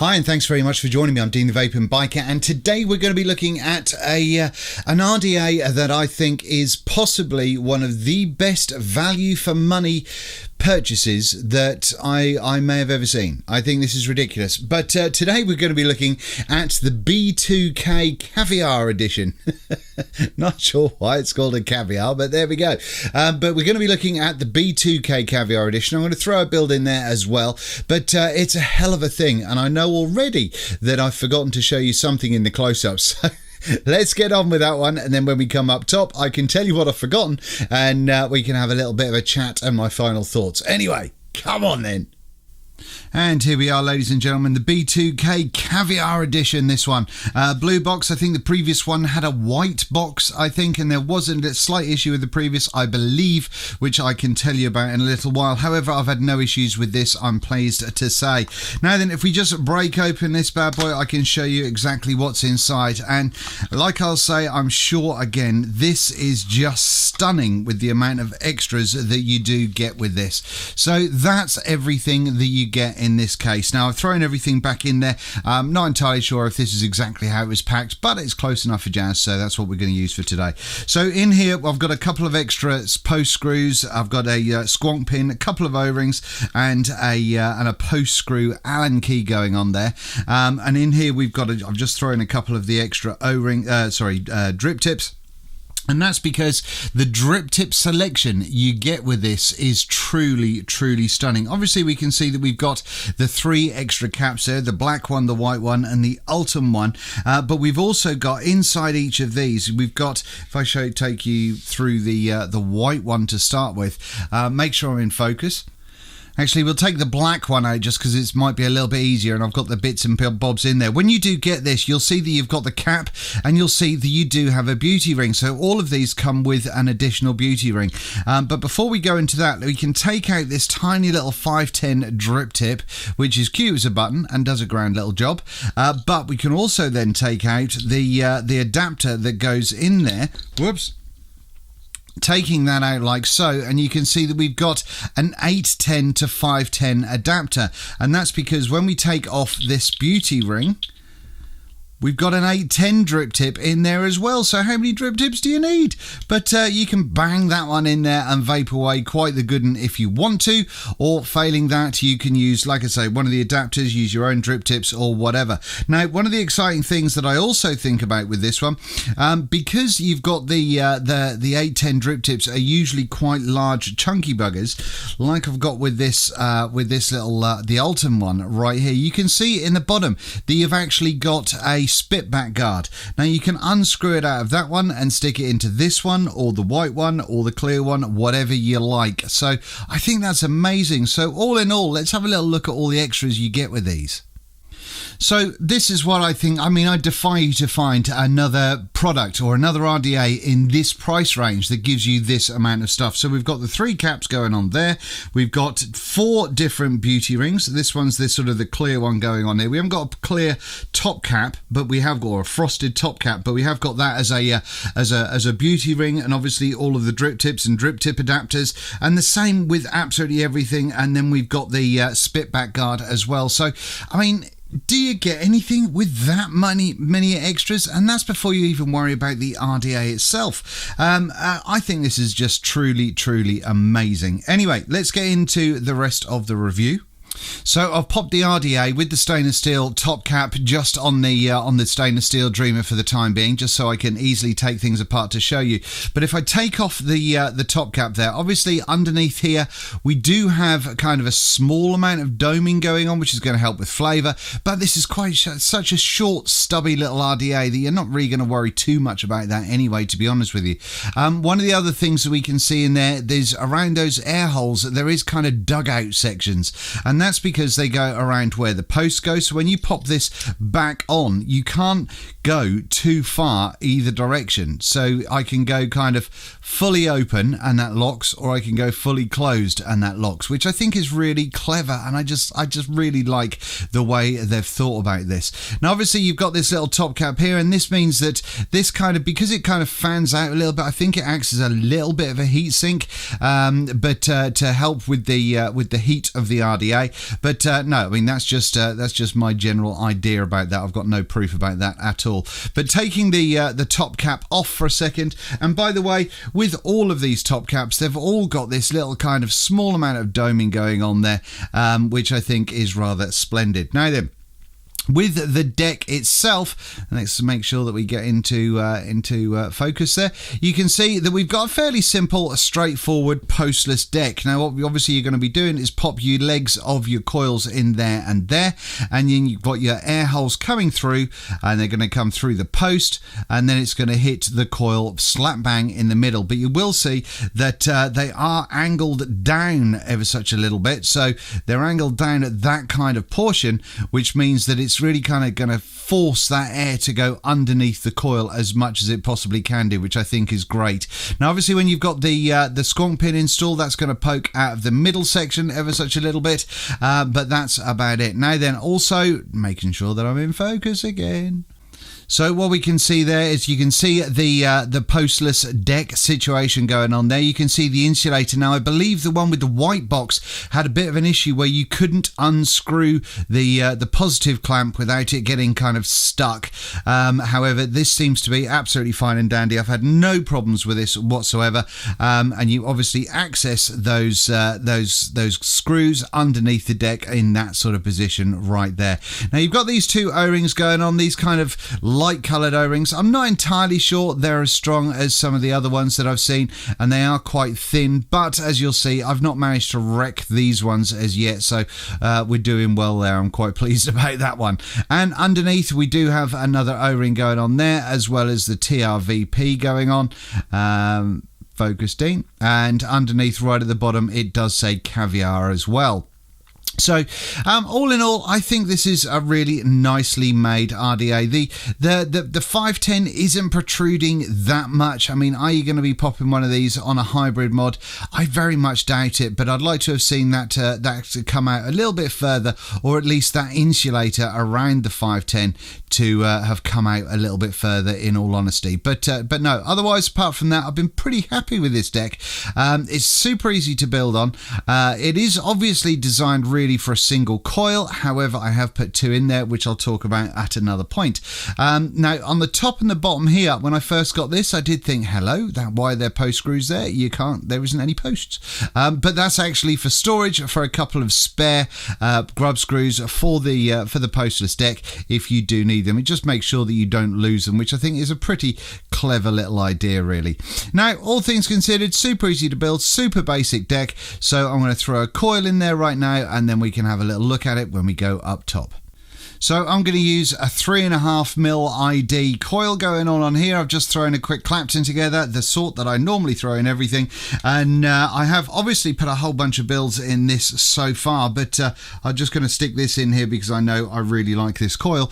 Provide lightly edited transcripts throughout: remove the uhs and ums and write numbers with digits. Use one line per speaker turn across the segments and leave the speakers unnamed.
Hi, and thanks very much for joining me. I'm Dean the Vaping Biker, and today we're going to be looking at an RDA that I think is possibly one of the best value for money purchases that I may have ever seen. I think this is ridiculous. But today we're going to be looking at the B2K CAVIAR edition. Not sure why it's called a caviar, but there we go. But we're going to be looking at the B2K CAVIAR edition. I'm going to throw a build in there as well. But it's a hell of a thing, and I know already that I've forgotten to show you something in the close-ups. So let's get on with that one, and then when we come up top, I can tell you what I've forgotten, and we can have a little bit of a chat and my final thoughts. Anyway, come on then. And here we are, ladies and gentlemen, the B2K CAVIAR edition, this one. Blue box. I think the previous one had a white box, I think, and there wasn't a slight issue with the previous, I believe, which I can tell you about in a little while. However, I've had no issues with this, I'm pleased to say. Now then, if we just break open this bad boy, I can show you exactly what's inside. And like I'll say, I'm sure, again, this is just stunning with the amount of extras that you do get with this. So that's everything that you get in this case. Now, I've thrown everything back in there. I'm not entirely sure if this is exactly how it was packed, but it's close enough for jazz, so that's what we're going to use for today. So in here, I've got a couple of extra post screws. I've got a squonk pin, a couple of O-rings, and a post screw Allen key going on there. And in here, I've just thrown a couple of the extra drip tips. And that's because the drip tip selection you get with this is truly, truly stunning. Obviously, we can see that we've got the 3 extra caps there, the black one, the white one, and the Ultim one. But we've also got inside each of these, we've got, if I take you through the white one to start with, make sure I'm in focus. Actually, we'll take the black one out just because it might be a little bit easier, and I've got the bits and bobs in there. When you do get this, you'll see that you've got the cap, and you'll see that you do have a beauty ring. So all of these come with an additional beauty ring. But before we go into that, we can take out this tiny little 510 drip tip, which is cute as a button and does a grand little job. But we can also then take out the adapter that goes in there. Whoops. Taking that out like so, and you can see that we've got an 810 to 510 adapter, and that's because when we take off this beauty ring, we've got an 810 drip tip in there as well. So how many drip tips do you need? But you can bang that one in there and vape away quite the good one if you want to, or failing that, you can use, like I say, one of the adapters, use your own drip tips or whatever. Now, one of the exciting things that I also think about with this one, because you've got the 810 drip tips are usually quite large, chunky buggers, like I've got with this little the Ultim one right here. You can see in the bottom that you've actually got a spit back guard. Now you can unscrew it out of that one and stick it into this one, or the white one, or the clear one, whatever you like. So I think that's amazing. So all in all, let's have a little look at all the extras you get with these. So this is what I think. I mean, I defy you to find another product or another RDA in this price range that gives you this amount of stuff. So we've got the 3 caps going on there. We've got 4 different beauty rings. This one's this sort of the clear one going on here. We haven't got a clear top cap, but we have got a frosted top cap, but we have got that as a beauty ring, and obviously all of the drip tips and drip tip adapters, and the same with absolutely everything. And then we've got the spit back guard as well. So, I mean, do you get anything with that many extras? And that's before you even worry about the RDA itself. I think this is just truly, truly amazing. Anyway, let's get into the rest of the review. So I've popped the RDA with the stainless steel top cap just on the stainless steel Dreamer for the time being, just so I can easily take things apart to show you. But if I take off the top cap there, obviously underneath here we do have kind of a small amount of doming going on, which is going to help with flavour. But this is quite such a short, stubby little RDA that you're not really going to worry too much about that anyway, to be honest with you. One of the other things that we can see in there's around those air holes, there is kind of dugout sections, and that's because they go around where the posts go. So when you pop this back on, you can't go too far either direction. So I can go kind of fully open and that locks, or I can go fully closed and that locks, which I think is really clever, and I just really like the way they've thought about this. Now obviously you've got this little top cap here, and this means that this kind of, because it kind of fans out a little bit, I think it acts as a little bit of a heat sink, but to help with the heat of the RDA. But no, I mean, that's just my general idea about that. I've got no proof about that at all. But taking the top cap off for a second, and by the way, with all of these top caps, they've all got this little kind of small amount of doming going on there, which I think is rather splendid. Now then, with the deck itself, let's make sure that we get into focus there. You can see that we've got a fairly simple, straightforward postless deck. Now, what obviously you're going to be doing is pop your legs of your coils in there, and then you've got your air holes coming through, and they're going to come through the post, and then it's going to hit the coil slap bang in the middle. But you will see that they are angled down ever such a little bit, so they're angled down at that kind of portion, which means that it's really kind of going to force that air to go underneath the coil as much as it possibly can do, which I think is great. Now, obviously, when you've got the squonk pin installed, that's going to poke out of the middle section ever such a little bit, but that's about it. Now then, also making sure that I'm in focus again. So what we can see there is you can see the postless deck situation going on there. You can see the insulator. Now, I believe the one with the white box had a bit of an issue where you couldn't unscrew the positive clamp without it getting kind of stuck. However, this seems to be absolutely fine and dandy. I've had no problems with this whatsoever. And you obviously access those screws underneath the deck in that sort of position right there. Now, you've got these two O-rings going on, these kind of light coloured O-rings. I'm not entirely sure they're as strong as some of the other ones that I've seen, and they are quite thin, but as you'll see, I've not managed to wreck these ones as yet, so we're doing well there. I'm quite pleased about that one. And underneath we do have another O-ring going on there, as well as the TRVP going on. Focus, Dean. And underneath right at the bottom it does say Caviar as well. So, all in all, I think this is a really nicely made RDA. The 510 isn't protruding that much. I mean, are you going to be popping one of these on a hybrid mod? I very much doubt it, but I'd like to have seen that come out a little bit further, or at least that insulator around the 510 to have come out a little bit further, in all honesty. But no, otherwise, apart from that, I've been pretty happy with this deck. It's super easy to build on. It is obviously designed really for a single coil. However, I have put two in there, which I'll talk about at another point. Now, on the top and the bottom here, when I first got this, I did think, hello, why are there post screws there? There isn't any posts. But that's actually for storage for a couple of spare grub screws for the postless deck if you do need them. It just makes sure that you don't lose them, which I think is a pretty clever little idea, really. Now, all things considered, super easy to build, super basic deck. So I'm going to throw a coil in there right now, and then we can have a little look at it when we go up top. So I'm going to use a 3.5mm ID coil going on here. I've just thrown a quick Clapton together, the sort that I normally throw in everything. And I have obviously put a whole bunch of builds in this so far, but I'm just going to stick this in here because I know I really like this coil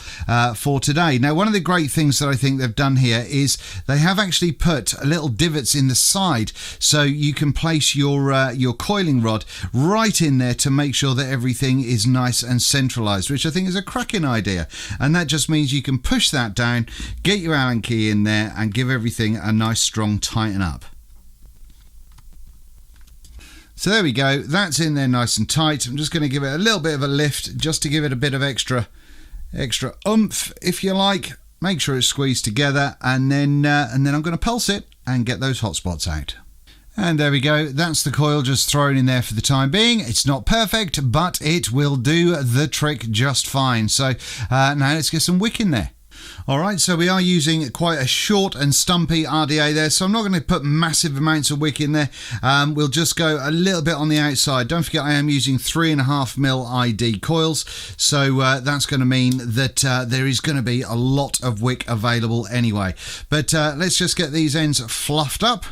for today. Now, one of the great things that I think they've done here is they have actually put little divots in the side, so you can place your coiling rod right in there to make sure that everything is nice and centralized, which I think is a cracking idea. And that just means you can push that down, get your Allen key in there, and give everything a nice strong tighten up. So there we go, that's in there nice and tight. I'm just going to give it a little bit of a lift just to give it a bit of extra oomph, if you like. Make sure it's squeezed together, and then I'm going to pulse it and get those hot spots out. And there we go, that's the coil just thrown in there for the time being. It's not perfect, but it will do the trick just fine. So now let's get some wick in there. Alright, so we are using quite a short and stumpy RDA there, so I'm not going to put massive amounts of wick in there. We'll just go a little bit on the outside. Don't forget I am using 3.5mm ID coils, so that's going to mean that there is going to be a lot of wick available anyway. But let's just get these ends fluffed up.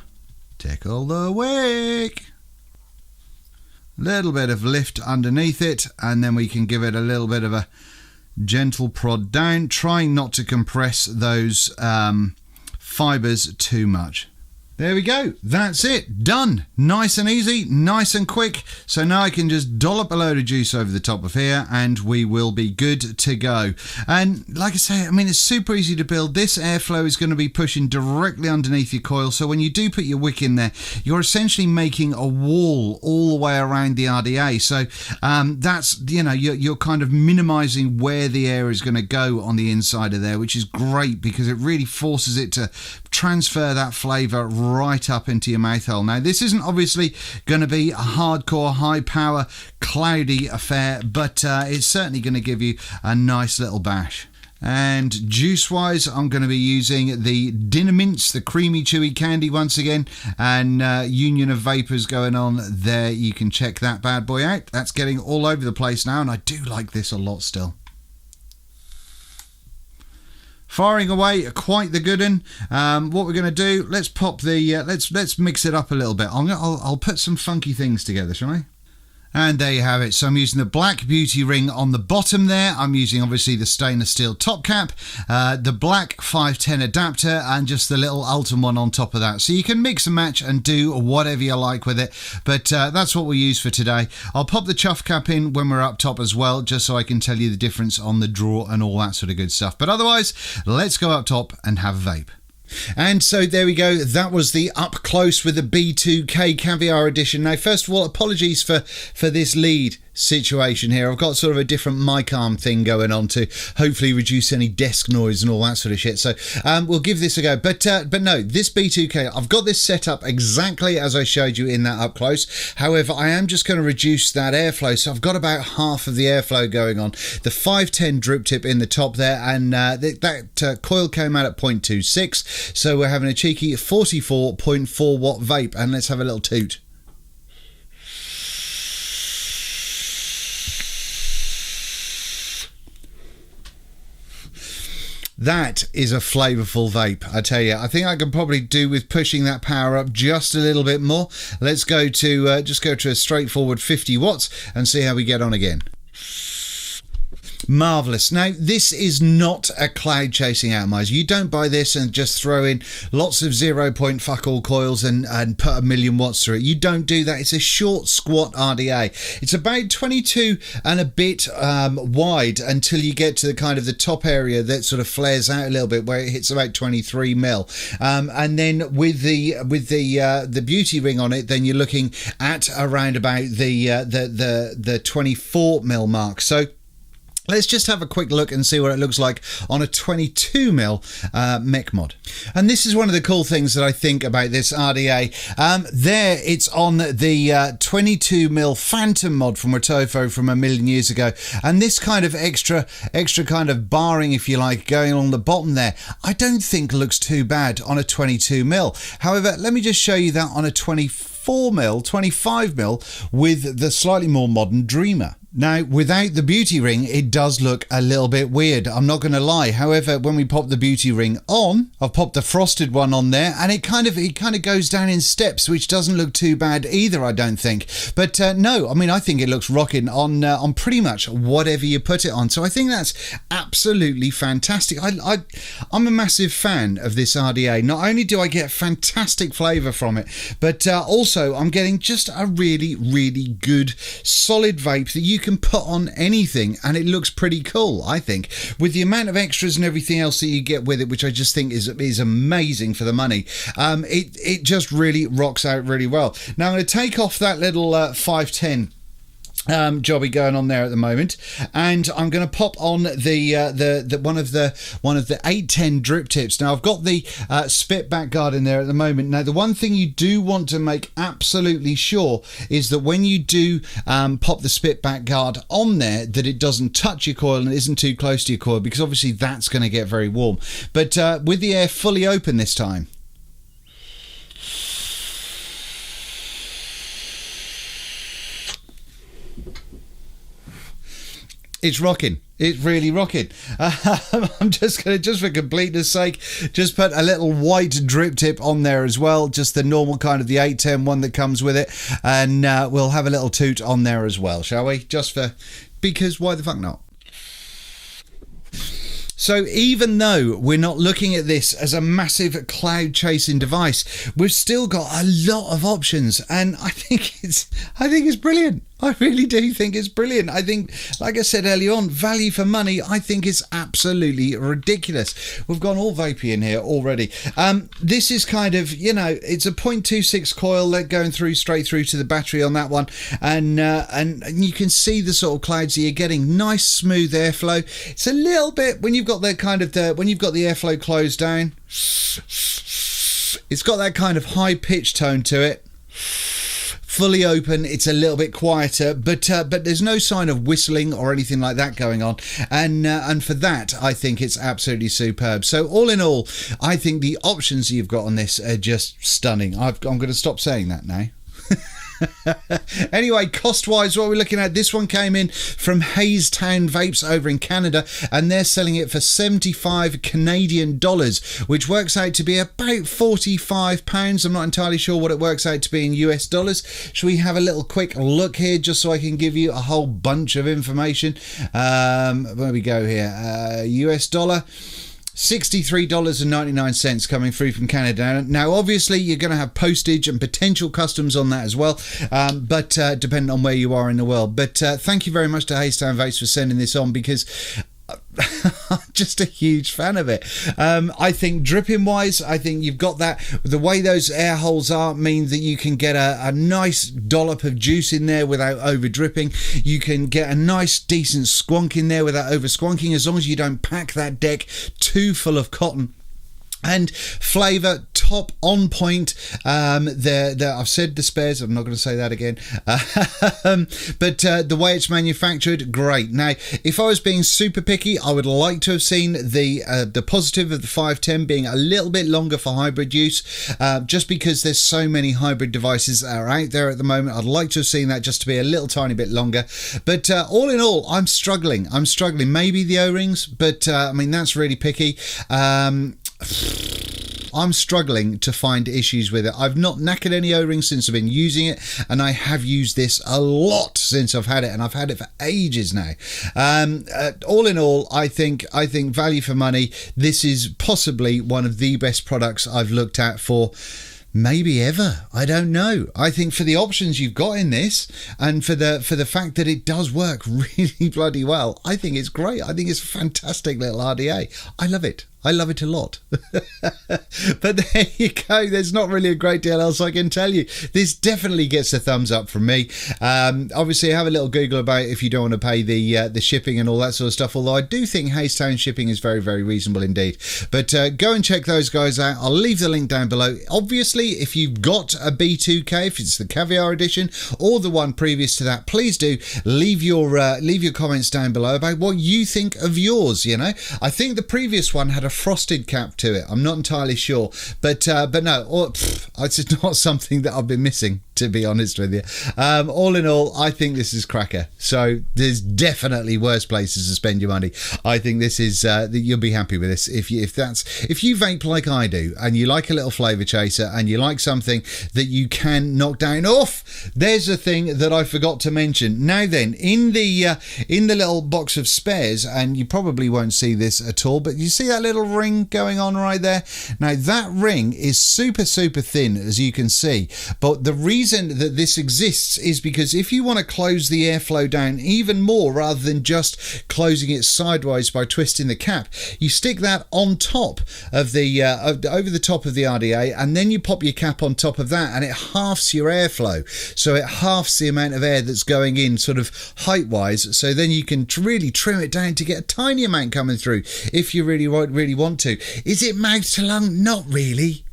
Tickle the wick. Little bit of lift underneath it, and then we can give it a little bit of a gentle prod down, trying not to compress those fibres too much. There we go. That's it. Done. Nice and easy, nice and quick. So now I can just dollop a load of juice over the top of here and we will be good to go. And like I say, I mean, it's super easy to build. This airflow is going to be pushing directly underneath your coil. So when you do put your wick in there, you're essentially making a wall all the way around the RDA. So that's, you know, you're kind of minimizing where the air is going to go on the inside of there, which is great because it really forces it to transfer that flavour right up into your mouth hole. Now, this isn't obviously going to be a hardcore, high power, cloudy affair, but it's certainly going to give you a nice little bash. And juice wise, I'm going to be using the Dinner Mints, the creamy chewy candy once again, and Union of Vapors going on there. You can check that bad boy out. That's getting all over the place now, and I do like this a lot still. Firing away, quite the good one. What we're going to do, let's pop the, let's mix it up a little bit. I'll put some funky things together, shall I? And there you have it. So I'm using the black beauty ring on the bottom there. I'm using obviously the stainless steel top cap, the black 510 adapter, and just the little Ultim one on top of that. So you can mix and match and do whatever you like with it. But that's what we'll use for today. I'll pop the chuff cap in when we're up top as well, just so I can tell you the difference on the draw and all that sort of good stuff. But otherwise, let's go up top and have a vape. And so there we go. That was the up close with the B2K Caviar Edition. Now, first of all, apologies for this lead situation here. I've got sort of a different mic arm thing going on to hopefully reduce any desk noise and all that sort of shit. So we'll give this a go. But no, this B2K, I've got this set up exactly as I showed you in that up close. However, I am just going to reduce that airflow. So I've got about half of the airflow going on. The 510 drip tip in the top there, and that coil came out at 0.26. So we're having a cheeky 44.4 watt vape, and let's have a little toot. That is a flavourful vape, I tell you. I think I can probably do with pushing that power up just a little bit more. Let's go to just go to a straightforward 50 watts and see how we get on again. Marvellous. Now, this is not a cloud chasing atomizer. You don't buy this and just throw in lots of 0 point fuck all coils and put a million watts through it. You don't do that. It's a short, squat RDA. It's about 22 and a bit wide until you get to the kind of the top area that sort of flares out a little bit, where it hits about 23 mil. And then with the beauty ring on it, then you're looking at around about the 24 mil mark. So let's just have a quick look and see what it looks like on a 22mm mech mod. And this is one of the cool things that I think about this RDA. There it's on the 22mm Phantom mod from Rotofo from a million years ago. And this kind of extra kind of barring, if you like, going along the bottom there, I don't think looks too bad on a 22mm. However, let me just show you that on a 24mm, 25mm with the slightly more modern Dreamer. Now, without the beauty ring, it does look a little bit weird, I'm not going to lie. However, when we pop the beauty ring on, I've popped the frosted one on there, and it kind of goes down in steps, which doesn't look too bad either, I don't think. But no, I mean, I think it looks rocking on pretty much whatever you put it on. So I think that's absolutely fantastic. I'm a massive fan of this RDA. Not only do I get fantastic flavour from it, but also I'm getting just a really, really good, solid vape that you can put on anything, and it looks pretty cool, I think, with the amount of extras and everything else that you get with it, which I just think is amazing for the money. It just really rocks out really well. Now I'm going to take off that little 510 jobby going on there at the moment, and I'm going to pop on the one of the 810 drip tips. Now I've got the spit back guard in there at the moment. Now the one thing you do want to make absolutely sure is that when you do pop the spit back guard on there, that it doesn't touch your coil and isn't too close to your coil, because obviously that's going to get very warm. But with the air fully open this time, it's rocking. It's really rocking. I'm just going to, just for completeness sake, just put a little white drip tip on there as well. Just the normal kind of the 810 one that comes with it. And we'll have a little toot on there as well, shall we? Just for, because why the fuck not? So even though we're not looking at this as a massive cloud chasing device, we've still got a lot of options, and I think it's brilliant. I really do think it's brilliant. I think, like I said earlier on, value for money, I think is absolutely ridiculous. We've gone all vapey in here already. This is kind of, you know, it's a 0.26 coil going through straight through to the battery on that one, and you can see the sort of clouds that you're getting. Nice smooth airflow. It's a little bit when you've got the kind of when you've got the airflow closed down. It's got that kind of high pitch tone to it. Fully open, it's a little bit quieter, but there's no sign of whistling or anything like that going on, and for that I think it's absolutely superb. So all in all, I think the options you've got on this are just stunning. I'm going to stop saying that now. Anyway, cost wise, what we're looking at, this one came in from Hazetown Vapes over in Canada, and they're selling it for 75 Canadian dollars, which works out to be about 45 pounds. I'm not entirely sure what it works out to be in US dollars. Should we have a little quick look here just so I can give you a whole bunch of information? Where we go here, US dollar, $63.99 coming through from Canada. Now, obviously, you're going to have postage and potential customs on that as well, but depending on where you are in the world. But thank you very much to Hazetown Vapes for sending this on, because I'm just a huge fan of it. I think dripping wise, I think you've got that. The way those air holes are mean that you can get a nice dollop of juice in there without over dripping. You can get a nice decent squonk in there without over squonking, as long as you don't pack that deck too full of cotton. And flavour, top on point. I've said the spares, I'm not going to say that again. But the way it's manufactured, great. Now, if I was being super picky, I would like to have seen the positive of the 510 being a little bit longer for hybrid use, just because there's so many hybrid devices that are out there at the moment. I'd like to have seen that just to be a little tiny bit longer. But all in all, I'm struggling. Maybe the O-rings, but I mean, that's really picky. I'm struggling to find issues with it. I've not knackered any O-rings since I've been using it, and I have used this a lot since I've had it, and I've had it for ages now. All in all, I think value for money, this is possibly one of the best products I've looked at for maybe ever. I don't know. I think for the options you've got in this, and for the fact that it does work really bloody well, I think it's great. I think it's a fantastic little RDA. I love it. I love it a lot. But there you go. There's not really a great deal else I can tell you. This definitely gets a thumbs up from me. Obviously, have a little Google about it if you don't want to pay the shipping and all that sort of stuff. Although I do think Hazetown shipping is very, very reasonable indeed. But go and check those guys out. I'll leave the link down below. Obviously, if you've got a B2K, if it's the Caviar edition or the one previous to that, please do leave your comments down below about what you think of yours. You know, I think the previous one had a frosted cap to it. I'm not entirely sure, but no, it's not something that I've been missing, to be honest with you. All in all, I think this is cracker. So there's definitely worse places to spend your money. I think this is you'll be happy with this if you vape like I do, and you like a little flavour chaser, and you like something that you can knock down off. There's a thing that I forgot to mention. Now then, in the little box of spares, and you probably won't see this at all, but you see that little ring going on right there. Now that ring is super thin, as you can see, but the reason that this exists is because if you want to close the airflow down even more, rather than just closing it sideways by twisting the cap, you stick that on top of the over the top of the RDA, and then you pop your cap on top of that, and it halves your airflow, so it halves the amount of air that's going in sort of height wise, so then you can really trim it down to get a tiny amount coming through if you really want to. Is it mouth to lung? Not really.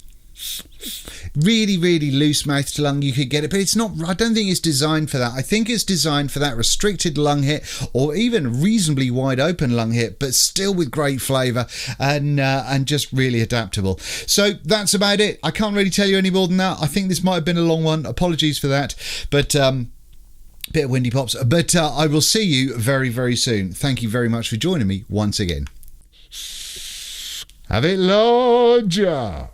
Really loose mouth to lung, you could get it, but it's not. I don't think it's designed for that. I think it's designed for that restricted lung hit, or even reasonably wide open lung hit, but still with great flavour and just really adaptable. So that's about it. I can't really tell you any more than that. I think this might have been a long one. Apologies for that, but bit of windy pops. But I will see you very soon. Thank you very much for joining me once again. Have it larger.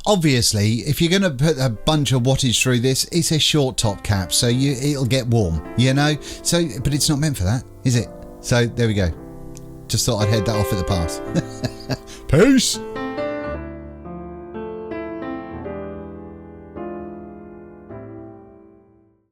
Obviously, if you're going to put a bunch of wattage through this, it's a short top cap, so it'll get warm, you know. So, but it's not meant for that, is it? So there we go. just thought I'd head that off at the pass. Peace.